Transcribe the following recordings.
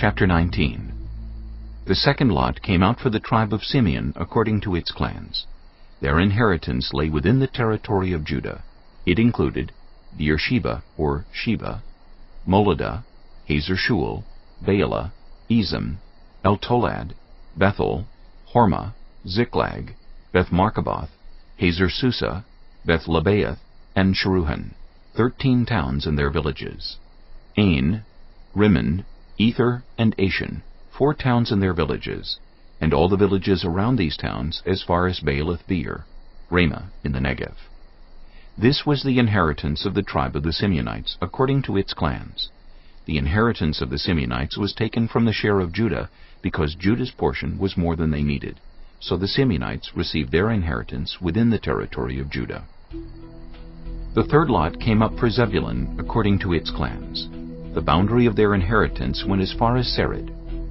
Chapter 19. The second lot came out for the tribe of Simeon according to its clans. Their inheritance lay within the territory of Judah. It included Beersheba, or Sheba, Moladah, Hazar-Shual, Baalah, Ezem, Eltolad, Bethel, Hormah, Ziklag, Beth-Marcaboth, Hazar-Susa, Beth-Lebaoth, and Sharuhen, 13 towns and their villages. Ain, Rimmon, Ether, and Ashan, 4 towns and their villages, and all the villages around these towns as far as Baalath-Beer, Ramah in the Negev. This was the inheritance of the tribe of the Simeonites according to its clans. The inheritance of the Simeonites was taken from the share of Judah because Judah's portion was more than they needed, so the Simeonites received their inheritance within the territory of Judah. The third lot came up for Zebulun according to its clans. The boundary of their inheritance went as far as Sered.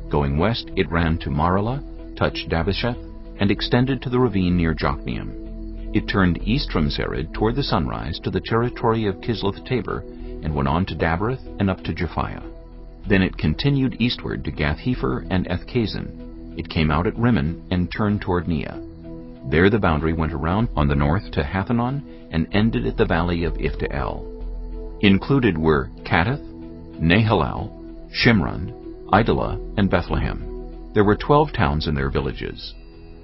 Going west, it ran to Maralah, touched Dabbesheth, and extended to the ravine near Jokneam. It turned east from Sered toward the sunrise to the territory of Kisloth-Tabor, and went on to Daberath and up to Japhiah. Then it continued eastward to Gath-Hepher and Ethkazin. It came out at Rimmon and turned toward Neah. There the boundary went around on the north to Hathanon and ended at the valley of Ifta-El. Included were Kattath, Nahalal, Shimron, Idalah, and Bethlehem. There were 12 towns and their villages.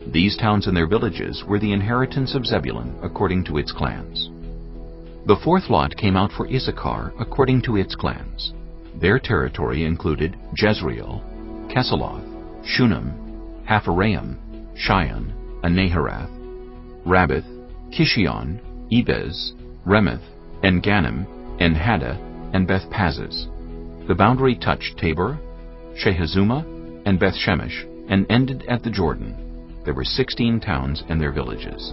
These towns and their villages were the inheritance of Zebulun according to its clans. The fourth lot came out for Issachar according to its clans. Their territory included Jezreel, Kesaloth, Shunem, Hapharaim, Shion, and Naharath, Rabbath, Kishion, Ebez, Remeth, and Ganim, and Haddah, and Beth-Pazzez. The boundary touched Tabor, Shehazumah, and Beth-Shemesh, and ended at the Jordan. There were 16 towns and their villages.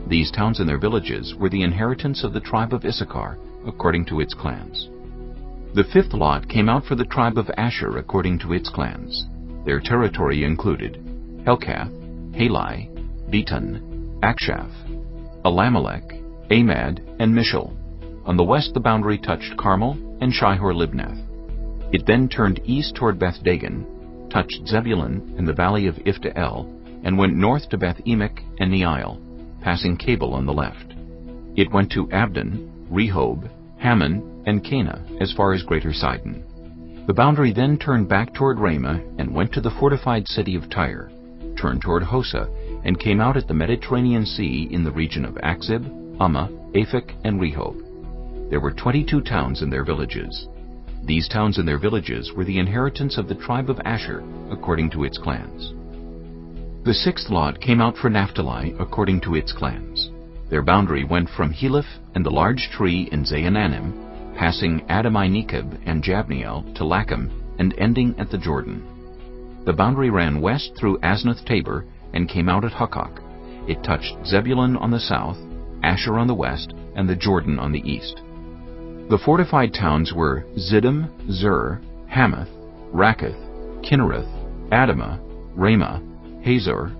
These towns and their villages were the inheritance of the tribe of Issachar, according to its clans. The fifth lot came out for the tribe of Asher according to its clans. Their territory included Helkath, Halai, Beton, Akshaph, Alamelech, Amad, and Mishal. On the west the boundary touched Carmel and Shihor-Libnath. It then turned east toward Beth-Dagon, touched Zebulun in the valley of Ifta-El, and went north to Beth-Emek and Neiel, passing Cabal on the left. It went to Abdon, Rehob, Hammon, and Cana as far as Greater Sidon. The boundary then turned back toward Ramah and went to the fortified city of Tyre, turned toward Hosa, and came out at the Mediterranean Sea in the region of Akzib, Ummah, Aphek, and Rehob. There were 22 towns and their villages. These towns and their villages were the inheritance of the tribe of Asher according to its clans. The sixth lot came out for Naphtali according to its clans. Their boundary went from Heleph and the large tree in Zaananim, passing Adami-Nekeb and Jabneel to Lacham, and ending at the Jordan. The boundary ran west through Aznoth-Tabor and came out at Hukkok. It touched Zebulun on the south, Asher on the west, and the Jordan on the east. The fortified towns were Ziddim, Zur, Hamath, Rakkath, Kinnereth, Adamah, Ramah, Hazor,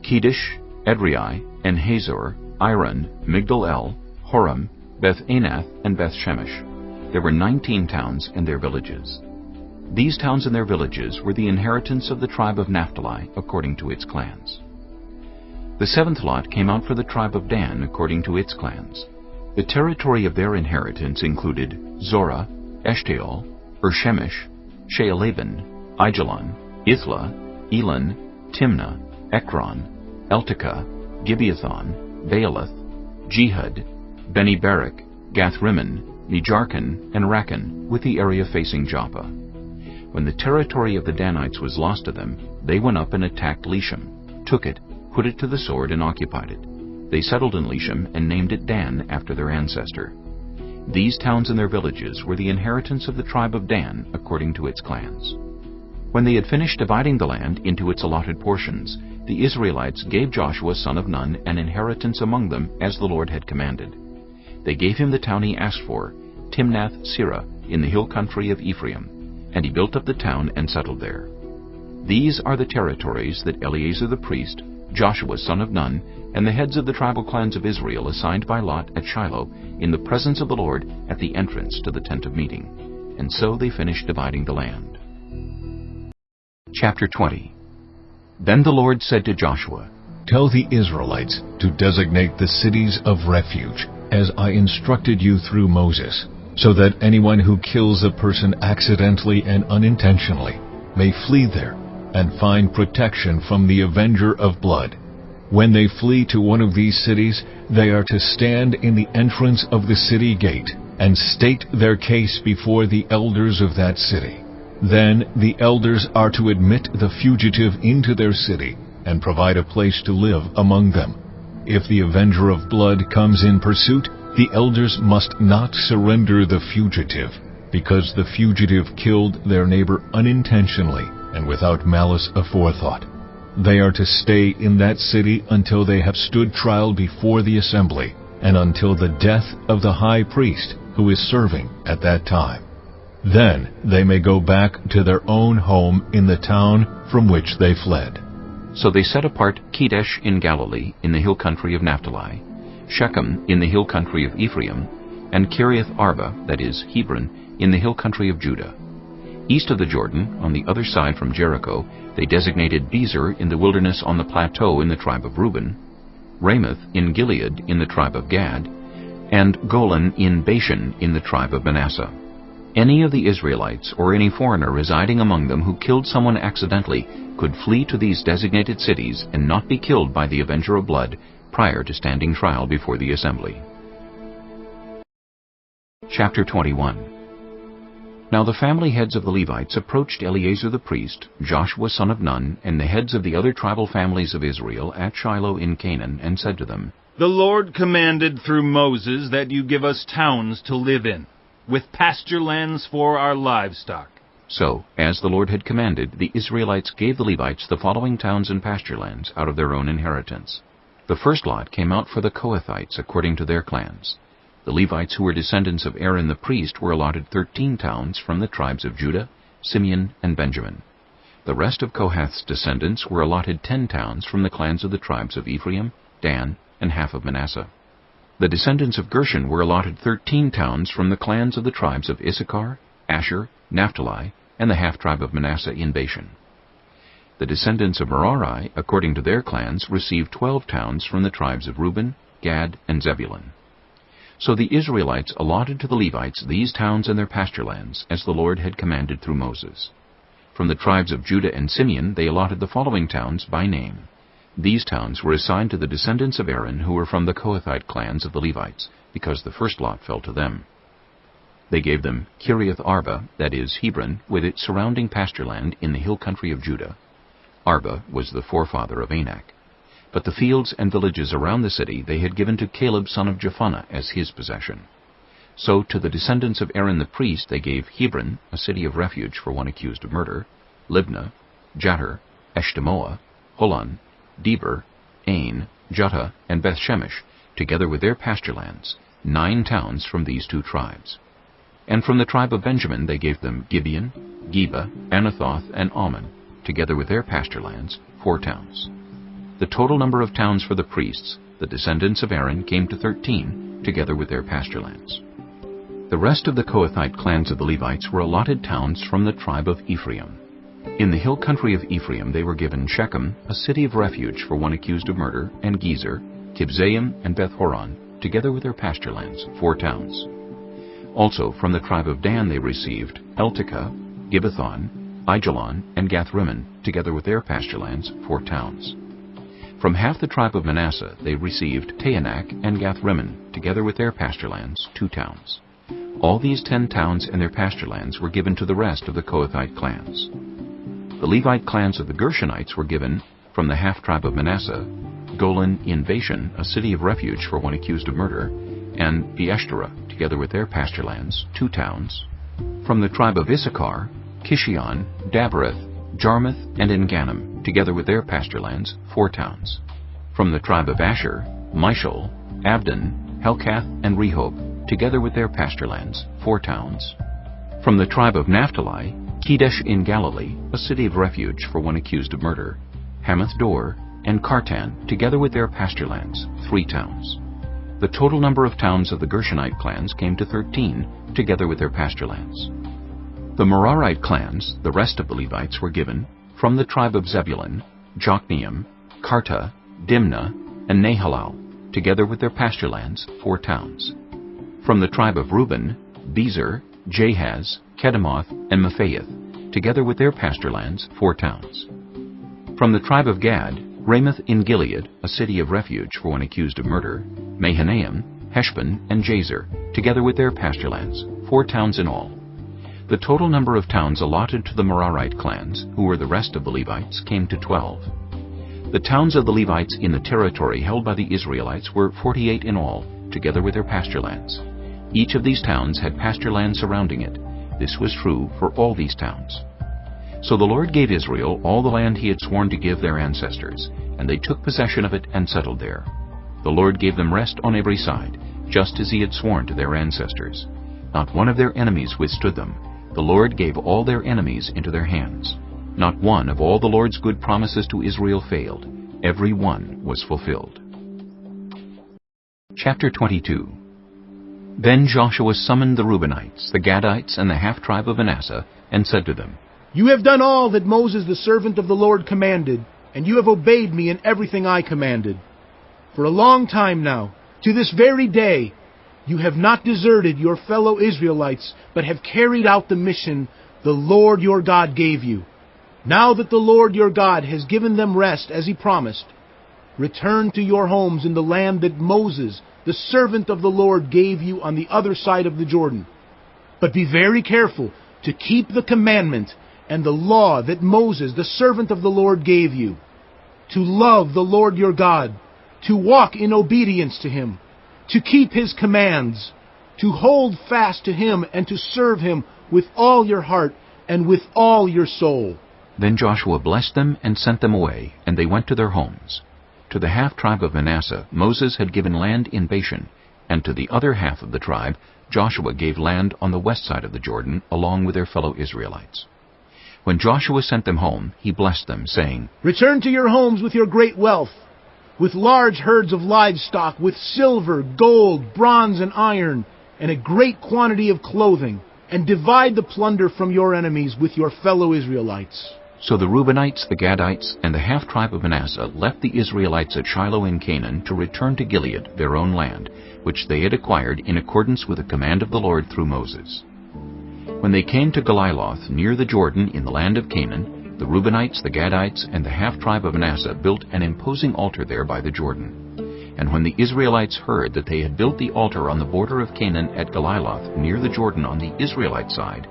Kedesh, Edrei, and Hazor, Iron, Migdal-El, Horam, Beth-Anath, and Beth-Shemesh. There were 19 towns and their villages. These towns and their villages were the inheritance of the tribe of Naphtali according to its clans. The seventh lot came out for the tribe of Dan according to its clans. The territory of their inheritance included Zorah, Eshtaol, Shemesh, Shealaban, Aijalon, Ithla, Elon, Timnah, Ekron, Eltekah, Gibeathon, Baalath, Jehud, Beni-Berak, Gath-Rimmon, Nejarkon, and Rakkon, with the area facing Joppa. When the territory of the Danites was lost to them, they went up and attacked Leshem, took it, put it to the sword, and occupied it. They settled in Leshem and named it Dan after their ancestor. These towns and their villages were the inheritance of the tribe of Dan according to its clans. When they had finished dividing the land into its allotted portions, the Israelites gave Joshua son of Nun an inheritance among them as the Lord had commanded. They gave him the town he asked for, Timnath-Serah, in the hill country of Ephraim, and he built up the town and settled there. These are the territories that Eleazar the priest, Joshua son of Nun, and the heads of the tribal clans of Israel assigned by lot at Shiloh in the presence of the Lord at the entrance to the tent of meeting. And so they finished dividing the land. Chapter 20. Then the Lord said to Joshua, Tell the Israelites to designate the cities of refuge, as I instructed you through Moses, so that anyone who kills a person accidentally and unintentionally may flee there and find protection from the avenger of blood. When they flee to one of these cities, they are to stand in the entrance of the city gate and state their case before the elders of that city. Then the elders are to admit the fugitive into their city and provide a place to live among them. If the avenger of blood comes in pursuit, the elders must not surrender the fugitive, because the fugitive killed their neighbor unintentionally and without malice aforethought. They are to stay in that city until they have stood trial before the assembly, and until the death of the high priest who is serving at that time. Then they may go back to their own home in the town from which they fled. So they set apart Kedesh in Galilee in the hill country of Naphtali, Shechem in the hill country of Ephraim, and Kiriath Arba, that is, Hebron, in the hill country of Judah. East of the Jordan, on the other side from Jericho, they designated Bezer in the wilderness on the plateau in the tribe of Reuben, Ramoth in Gilead in the tribe of Gad, and Golan in Bashan in the tribe of Manasseh. Any of the Israelites or any foreigner residing among them who killed someone accidentally could flee to these designated cities and not be killed by the avenger of blood prior to standing trial before the assembly. Chapter 21. Now the family heads of the Levites approached Eleazar the priest, Joshua son of Nun, and the heads of the other tribal families of Israel at Shiloh in Canaan, and said to them, The Lord commanded through Moses that you give us towns to live in, with pasture lands for our livestock. So, as the Lord had commanded, the Israelites gave the Levites the following towns and pasture lands out of their own inheritance. The first lot came out for the Kohathites according to their clans. The Levites who were descendants of Aaron the priest were allotted 13 towns from the tribes of Judah, Simeon, and Benjamin. The rest of Kohath's descendants were allotted 10 towns from the clans of the tribes of Ephraim, Dan, and half of Manasseh. The descendants of Gershon were allotted 13 towns from the clans of the tribes of Issachar, Asher, Naphtali, and the half-tribe of Manasseh in Bashan. The descendants of Merari, according to their clans, received 12 towns from the tribes of Reuben, Gad, and Zebulun. So the Israelites allotted to the Levites these towns and their pasture lands, as the Lord had commanded through Moses. From the tribes of Judah and Simeon they allotted the following towns by name. These towns were assigned to the descendants of Aaron who were from the Kohathite clans of the Levites, because the first lot fell to them. They gave them Kiriath Arba, that is, Hebron, with its surrounding pasture land in the hill country of Judah. Arba was the forefather of Anak. But the fields and villages around the city they had given to Caleb son of Jephunneh as his possession. So to the descendants of Aaron the priest they gave Hebron, a city of refuge for one accused of murder, Libnah, Jattir, Eshtemoa, Holon, Deber, Ain, Juttah, and Bethshemesh, together with their pasture lands, 9 towns from these 2 tribes. And from the tribe of Benjamin they gave them Gibeon, Geba, Anathoth, and Ammon, together with their pasture lands, 4 towns. The total number of towns for the priests, the descendants of Aaron, came to 13, together with their pasture lands. The rest of the Kohathite clans of the Levites were allotted towns from the tribe of Ephraim. In the hill country of Ephraim they were given Shechem, a city of refuge for one accused of murder, and Gezer, Kibzaim, and Beth-horon, together with their pasture lands, 4 towns. Also from the tribe of Dan they received Eltekeh, Gibbethon, Aijalon, and Gathrimmon, together with their pasture lands, 4 towns. From half the tribe of Manasseh they received Taanach and Gathrimmon, together with their pasture lands, 2 towns. All these 10 towns and their pasture lands were given to the rest of the Kohathite clans. The Levite clans of the Gershonites were given, from the half-tribe of Manasseh, Golan in Bashan, a city of refuge for one accused of murder, and Beeshterah, together with their pasture lands, 2 towns. From the tribe of Issachar, Kishion, Dabereth, Jarmuth, and Engannim, together with their pasture lands, 4 towns. From the tribe of Asher, Mishal, Abdon, Helkath, and Rehob, together with their pasture lands, 4 towns. From the tribe of Naphtali, Kedesh in Galilee, a city of refuge for one accused of murder, Hamath-dor, and Kartan, together with their pasture lands, 3 towns. The total number of towns of the Gershonite clans came to 13, together with their pasture lands. The Merarite clans, the rest of the Levites, were given From the tribe of Zebulun, Jokneam, Karta, Dimnah, and Nahalal, together with their pasture lands, 4 towns. From the tribe of Reuben, Bezer, Jahaz, Kedemoth, and Mephaath, together with their pasture lands, 4 towns. From the tribe of Gad, Ramoth in Gilead, a city of refuge for one accused of murder, Mahanaim, Heshbon, and Jazer, together with their pasture lands, 4 towns in all. The total number of towns allotted to the Merarite clans, who were the rest of the Levites, came to 12. The towns of the Levites in the territory held by the Israelites were 48 in all, together with their pasture lands. Each of these towns had pasture land surrounding it. This was true for all these towns. So the Lord gave Israel all the land he had sworn to give their ancestors, and they took possession of it and settled there. The Lord gave them rest on every side, just as he had sworn to their ancestors. Not one of their enemies withstood them. The Lord gave all their enemies into their hands. Not one of all the Lord's good promises to Israel failed. Every one was fulfilled. Chapter 22. Then Joshua summoned the Reubenites, the Gadites, and the half-tribe of Manasseh, and said to them, You have done all that Moses the servant of the Lord commanded, and you have obeyed me in everything I commanded. For a long time now, to this very day, you have not deserted your fellow Israelites, but have carried out the mission the Lord your God gave you. Now that the Lord your God has given them rest as he promised, return to your homes in the land that Moses, the servant of the Lord, gave you on the other side of the Jordan. But be very careful to keep the commandment and the law that Moses, the servant of the Lord, gave you, to love the Lord your God, to walk in obedience to him, to keep his commands, to hold fast to him and to serve him with all your heart and with all your soul. Then Joshua blessed them and sent them away, and they went to their homes. To the half-tribe of Manasseh Moses had given land in Bashan, and to the other half of the tribe Joshua gave land on the west side of the Jordan, along with their fellow Israelites. When Joshua sent them home, he blessed them, saying, Return to your homes with your great wealth, with large herds of livestock, with silver, gold, bronze, and iron, and a great quantity of clothing, and divide the plunder from your enemies with your fellow Israelites. So the Reubenites, the Gadites, and the half-tribe of Manasseh left the Israelites at Shiloh in Canaan to return to Gilead, their own land, which they had acquired in accordance with the command of the Lord through Moses. When they came to Galiloth, near the Jordan in the land of Canaan, the Reubenites, the Gadites, and the half-tribe of Manasseh built an imposing altar there by the Jordan. And when the Israelites heard that they had built the altar on the border of Canaan at Galiloth, near the Jordan on the Israelite side,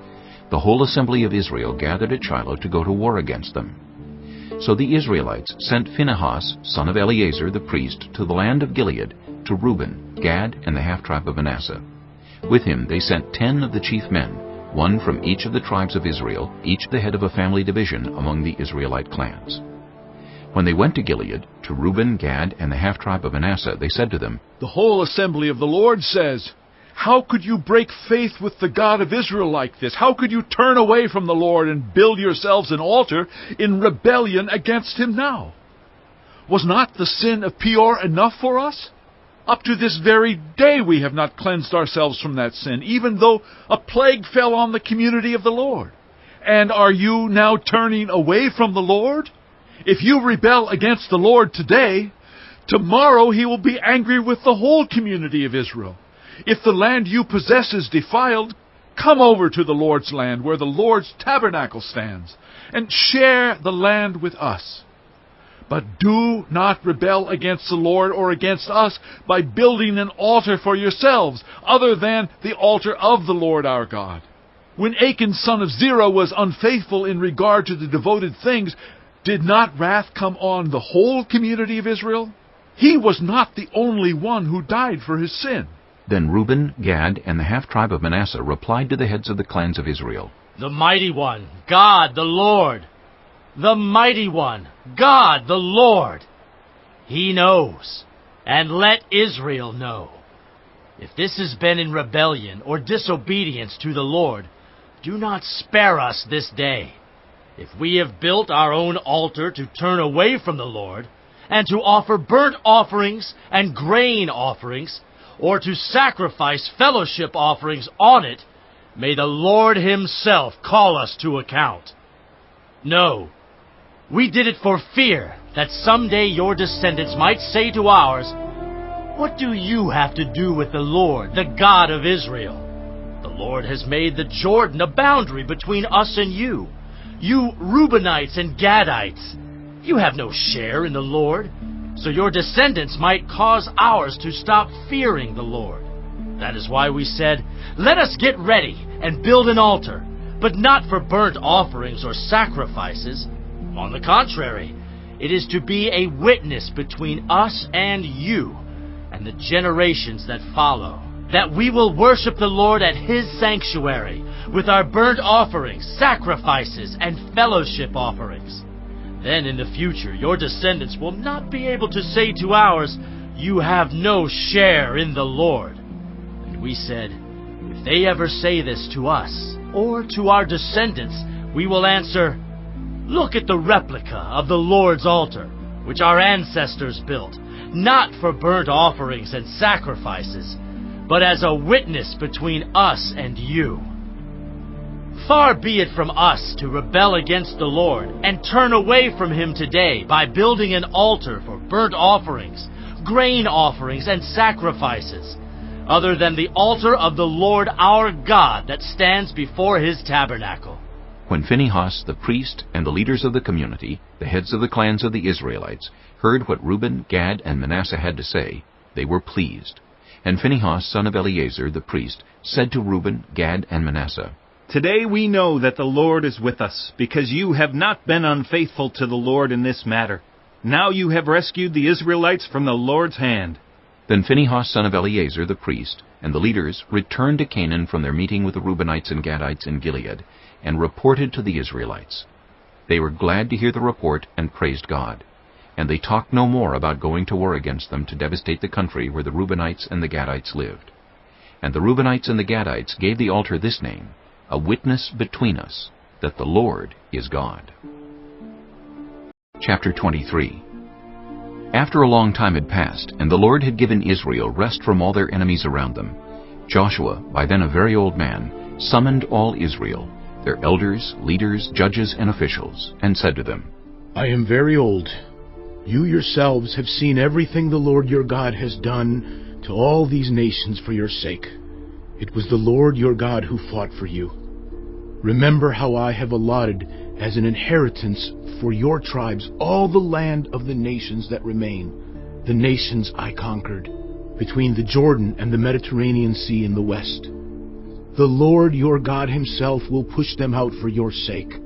the whole assembly of Israel gathered at Shiloh to go to war against them. So the Israelites sent Phinehas, son of Eleazar the priest, to the land of Gilead, to Reuben, Gad, and the half-tribe of Manasseh. With him they sent 10 of the chief men, one from each of the tribes of Israel, each the head of a family division among the Israelite clans. When they went to Gilead, to Reuben, Gad, and the half-tribe of Manasseh, they said to them, The whole assembly of the Lord says, How could you break faith with the God of Israel like this? How could you turn away from the Lord and build yourselves an altar in rebellion against him now? Was not the sin of Peor enough for us? Up to this very day we have not cleansed ourselves from that sin, even though a plague fell on the community of the Lord. And are you now turning away from the Lord? If you rebel against the Lord today, tomorrow he will be angry with the whole community of Israel. If the land you possess is defiled, come over to the Lord's land, where the Lord's tabernacle stands, and share the land with us. But do not rebel against the Lord or against us by building an altar for yourselves, other than the altar of the Lord our God. When Achan son of Zerah was unfaithful in regard to the devoted things, did not wrath come on the whole community of Israel? He was not the only one who died for his sin. Then Reuben, Gad, and the half-tribe of Manasseh replied to the heads of the clans of Israel, The mighty one, God the Lord. The mighty one, God the Lord. He knows, and let Israel know. If this has been in rebellion or disobedience to the Lord, do not spare us this day. If we have built our own altar to turn away from the Lord, and to offer burnt offerings and grain offerings, or to sacrifice fellowship offerings on it, may the Lord himself call us to account. No, We did it for fear that someday your descendants might say to ours, "What do you have to do with the Lord, the God of Israel? The Lord has made the Jordan a boundary between us and you. You Reubenites and Gadites, you have no share in the Lord, so your descendants might cause ours to stop fearing the Lord." That is why we said, "Let us get ready and build an altar, but not for burnt offerings or sacrifices. On the contrary, it is to be a witness between us and you and the generations that follow, that we will worship the Lord at His sanctuary with our burnt offerings, sacrifices, and fellowship offerings. Then in the future your descendants will not be able to say to ours, 'You have no share in the Lord.'" And we said, "If they ever say this to us or to our descendants, we will answer, 'Look at the replica of the Lord's altar, which our ancestors built, not for burnt offerings and sacrifices, but as a witness between us and you.' Far be it from us to rebel against the Lord and turn away from Him today by building an altar for burnt offerings, grain offerings, and sacrifices, other than the altar of the Lord our God that stands before His tabernacle." When Phinehas the priest and the leaders of the community, the heads of the clans of the Israelites, heard what Reuben, Gad, and Manasseh had to say, they were pleased. And Phinehas, son of Eleazar the priest, said to Reuben, Gad, and Manasseh, "Today we know that the Lord is with us, because you have not been unfaithful to the Lord in this matter. Now you have rescued the Israelites from the Lord's hand." Then Phinehas, son of Eleazar the priest, and the leaders returned to Canaan from their meeting with the Reubenites and Gadites in Gilead, and reported to the Israelites. They were glad to hear the report and praised God. And they talked no more about going to war against them to devastate the country where the Reubenites and the Gadites lived. And the Reubenites and the Gadites gave the altar this name, "A witness between us, that the Lord is God." Chapter 23. After a long time had passed, and the Lord had given Israel rest from all their enemies around them, Joshua, by then a very old man, summoned all Israel, their elders, leaders, judges, and officials, and said to them, "I am very old. You yourselves have seen everything the Lord your God has done to all these nations for your sake. It was the Lord your God who fought for you. Remember how I have allotted as an inheritance for your tribes all the land of the nations that remain, the nations I conquered, between the Jordan and the Mediterranean Sea in the west. The Lord your God Himself will push them out for your sake.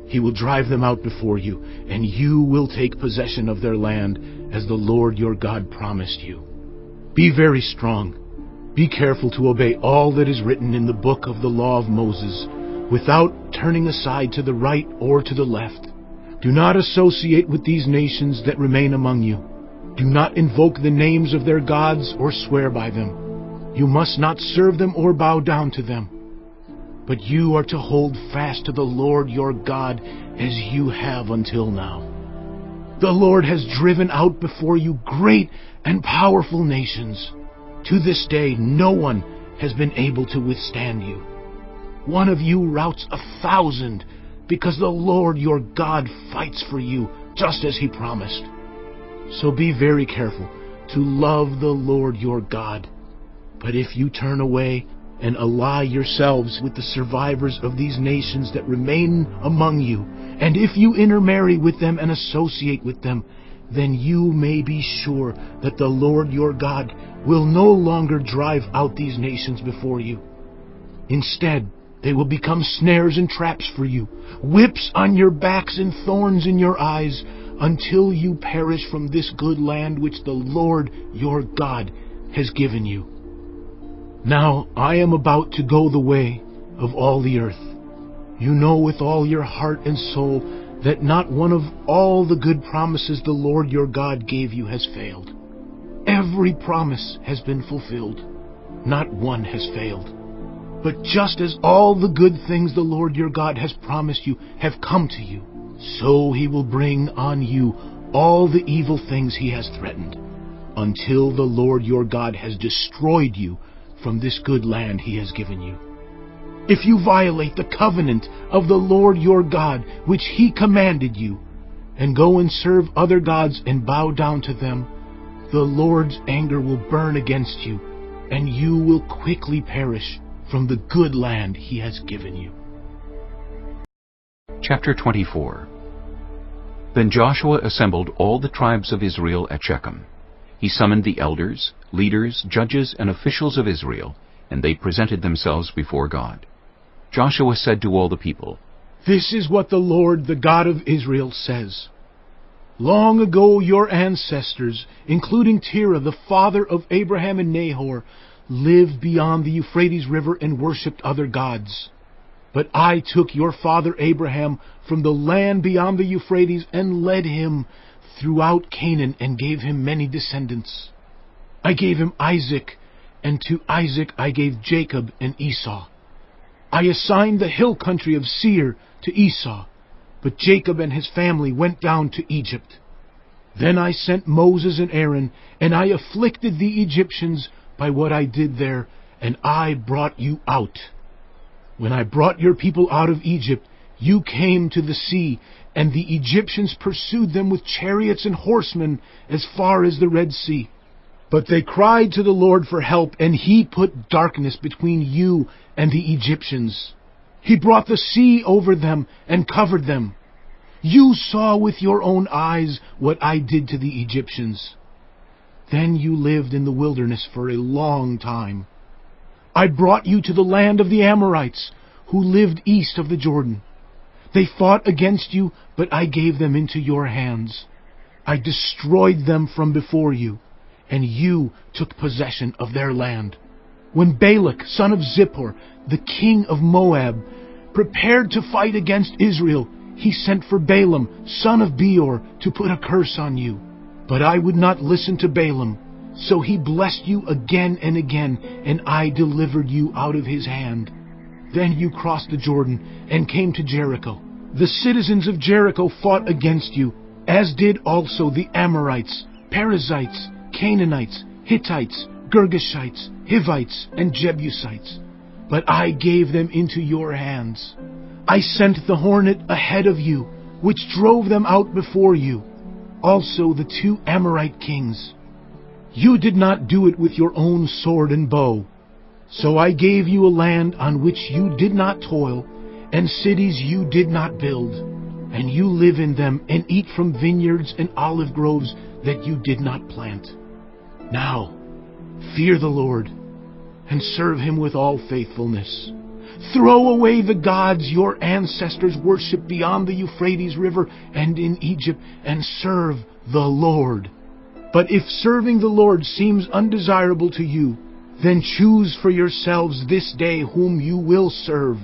He will drive them out before you, and you will take possession of their land as the Lord your God promised you. Be very strong. Be careful to obey all that is written in the book of the law of Moses, without turning aside to the right or to the left. Do not associate with these nations that remain among you. Do not invoke the names of their gods or swear by them. You must not serve them or bow down to them. But you are to hold fast to the Lord your God as you have until now. The Lord has driven out before you great and powerful nations. To this day no one has been able to withstand you. One of you routs 1,000, because the Lord your God fights for you, just as He promised. So be very careful to love the Lord your God. But if you turn away and ally yourselves with the survivors of these nations that remain among you, and if you intermarry with them and associate with them, then you may be sure that the Lord your God will no longer drive out these nations before you. Instead, they will become snares and traps for you, whips on your backs and thorns in your eyes, until you perish from this good land which the Lord your God has given you. Now I am about to go the way of all the earth. You know with all your heart and soul that not one of all the good promises the Lord your God gave you has failed. Every promise has been fulfilled. Not one has failed. But just as all the good things the Lord your God has promised you have come to you, so He will bring on you all the evil things He has threatened, until the Lord your God has destroyed you from this good land He has given you. If you violate the covenant of the Lord your God, which He commanded you, and go and serve other gods and bow down to them, the Lord's anger will burn against you, and you will quickly perish from the good land He has given you. Chapter 24. Then Joshua assembled all the tribes of Israel at Shechem. He summoned the elders, leaders, judges, and officials of Israel, and they presented themselves before God. Joshua said to all the people, "This is what the Lord, the God of Israel, says. Long ago your ancestors, including Terah, the father of Abraham and Nahor, lived beyond the Euphrates River and worshipped other gods. But I took your father Abraham from the land beyond the Euphrates and led him throughout Canaan and gave him many descendants. I gave him Isaac, and to Isaac I gave Jacob and Esau. I assigned the hill country of Seir to Esau, but Jacob and his family went down to Egypt. Then I sent Moses and Aaron, and I afflicted the Egyptians by what I did there, and I brought you out. When I brought your people out of Egypt, you came to the sea, and the Egyptians pursued them with chariots and horsemen as far as the Red Sea. But they cried to the Lord for help, and He put darkness between you and the Egyptians. He brought the sea over them and covered them. You saw with your own eyes what I did to the Egyptians. Then you lived in the wilderness for a long time. I brought you to the land of the Amorites, who lived east of the Jordan. They fought against you, but I gave them into your hands. I destroyed them from before you, and you took possession of their land. When Balak, son of Zippor, the king of Moab, prepared to fight against Israel, he sent for Balaam, son of Beor, to put a curse on you. But I would not listen to Balaam, so he blessed you again and again, and I delivered you out of his hand. Then you crossed the Jordan and came to Jericho. The citizens of Jericho fought against you, as did also the Amorites, Perizzites, Canaanites, Hittites, Girgashites, Hivites, and Jebusites. But I gave them into your hands. I sent the hornet ahead of you, which drove them out before you. Also the 2 Amorite kings. You did not do it with your own sword and bow. So I gave you a land on which you did not toil, and cities you did not build. And you live in them and eat from vineyards and olive groves that you did not plant. Now, fear the Lord, and serve Him with all faithfulness. Throw away the gods your ancestors worshipped beyond the Euphrates River and in Egypt, and serve the Lord. But if serving the Lord seems undesirable to you, then choose for yourselves this day whom you will serve,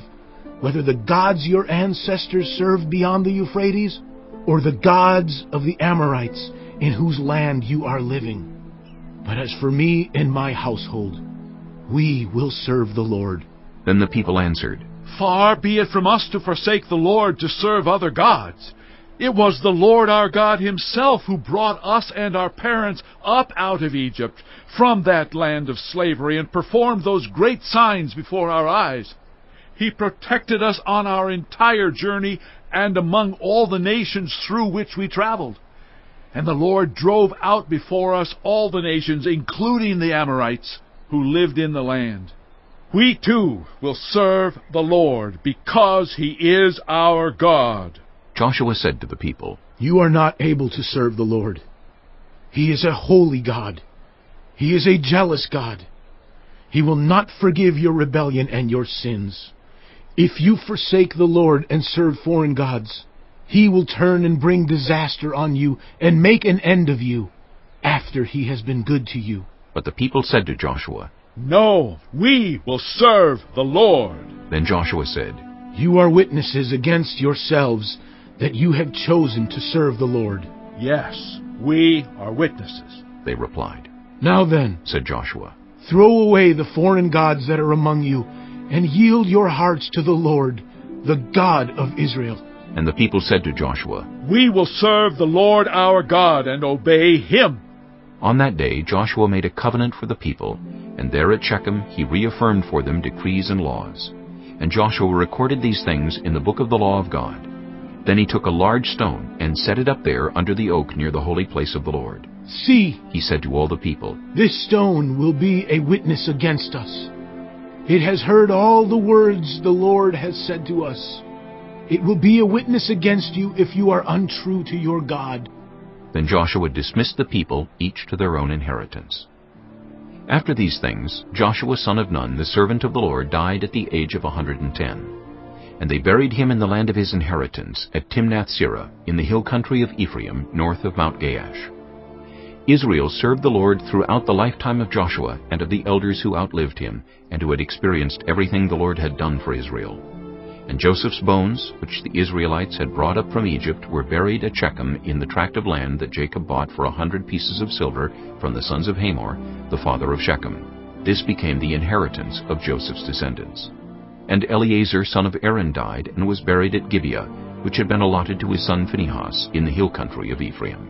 whether the gods your ancestors served beyond the Euphrates, or the gods of the Amorites in whose land you are living. But as for me and my household, we will serve the Lord." Then the people answered, Far be it from us to forsake the Lord to serve other gods. It was the Lord our God Himself who brought us and our parents up out of Egypt, from that land of slavery, and performed those great signs before our eyes. He protected us on our entire journey and among all the nations through which we traveled. And the Lord drove out before us all the nations, including the Amorites, who lived in the land. We too will serve the Lord, because He is our God. Joshua said to the people, "You are not able to serve the Lord. He is a holy God. He is a jealous God. He will not forgive your rebellion and your sins. If you forsake the Lord and serve foreign gods, He will turn and bring disaster on you and make an end of you after He has been good to you." But the people said to Joshua, No, we will serve the Lord. Then Joshua said, "You are witnesses against yourselves that you have chosen to serve the Lord." Yes, we are witnesses. They replied. "Now then," said Joshua, "throw away the foreign gods that are among you, and yield your hearts to the Lord, the God of Israel." And the people said to Joshua, We will serve the Lord our God and obey Him. On that day Joshua made a covenant for the people, and there at Shechem he reaffirmed for them decrees and laws. And Joshua recorded these things in the book of the law of God. Then he took a large stone and set it up there under the oak near the holy place of the Lord. "See," He said to all the people, "this stone will be a witness against us. It has heard all the words the Lord has said to us. It will be a witness against you if you are untrue to your God." Then Joshua dismissed the people, each to their own inheritance. After these things, Joshua son of Nun, the servant of the Lord, died at the age of 110. And they buried him in the land of his inheritance, at Timnath-Serah, in the hill country of Ephraim, north of Mount Gaash. Israel served the Lord throughout the lifetime of Joshua and of the elders who outlived him, and who had experienced everything the Lord had done for Israel. And Joseph's bones, which the Israelites had brought up from Egypt, were buried at Shechem in the tract of land that Jacob bought for 100 pieces of silver from the sons of Hamor, the father of Shechem. This became the inheritance of Joseph's descendants. And Eleazar son of Aaron died and was buried at Gibeah, which had been allotted to his son Phinehas in the hill country of Ephraim.